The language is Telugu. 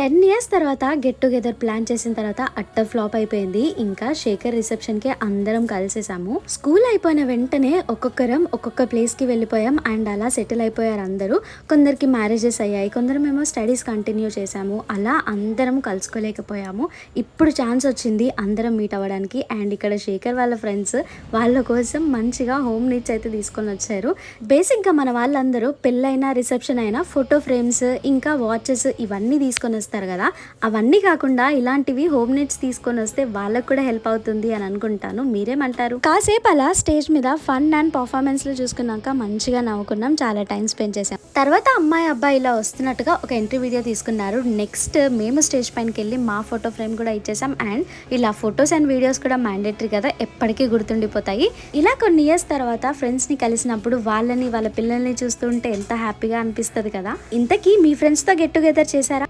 10 ఇయర్స్ తర్వాత గెట్ టుగెదర్ ప్లాన్ చేసిన తర్వాత అట్టర్ ఫ్లాప్ అయిపోయింది. ఇంకా శేఖర్ రిసెప్షన్ కి అందరం కలిసేసాము. స్కూల్ అయిపోయిన వెంటనే ఒక్కొక్కరం ఒక్కొక్క ప్లేస్ కి వెళ్ళిపోయాం అండ్ అలా సెటిల్ అయిపోయారు అందరూ. కొందరికి మ్యారేజెస్ అయ్యాయి, కొందరు మేము స్టడీస్ కంటిన్యూ చేసాము. అలా అందరం కలుసుకోలేకపోయాము. ఇప్పుడు ఛాన్స్ వచ్చింది అందరం మీట్ అవ్వడానికి. అండ్ ఇక్కడ శేఖర్ వాళ్ళ ఫ్రెండ్స్ వాళ్ళ కోసం మంచిగా హోమ్ నీడ్స్ అయితే తీసుకొని వచ్చారు. బేసిక్గా మన వాళ్ళందరూ పెళ్ళైనా రిసెప్షన్ అయినా ఫోటో ఫ్రేమ్స్ ఇంకా వాచెస్ ఇవన్నీ తీసుకొని వస్తారు కదా, అవన్నీ కాకుండా ఇలాంటివి హోమ్ నీడ్స్ తీసుకొని వస్తే వాళ్ళకు కూడా హెల్ప్ అవుతుంది అని అనుకుంటాను. మీరేమంటారు? కాసేపు అలా స్టేజ్ మీద ఫన్ అండ్ పర్ఫార్మెన్స్లు చూసుకున్నాక మంచిగా నవ్వుకున్నాం, చాలా టైం స్పెండ్ చేసాం. తర్వాత అమ్మాయి అబ్బాయి ఇలా వస్తున్నట్టుగా ఒక ఎంట్రీ వీడియో తీసుకున్నారు. నెక్స్ట్ మేము స్టేజ్ పైనకి వెళ్ళి మా ఫోటో ఫ్రేమ్ కూడా ఇచ్చేసాం. అండ్ ఇలా ఫొటోస్ అండ్ వీడియోస్ కూడా మ్యాండేటరీ కదా, ఎప్పటికీ గుర్తుండిపోతాయి. ఇలా కొన్ని ఇయర్స్ తర్వాత ఫ్రెండ్స్ని కలిసినప్పుడు వాళ్ళని వాళ్ళ పిల్లల్ని చూస్తుంటే ఎంత హ్యాపీగా అనిపిస్తుంది కదా. ఇంతకీ మీ ఫ్రెండ్స్తో గెట్ టుగెదర్ చేశారా?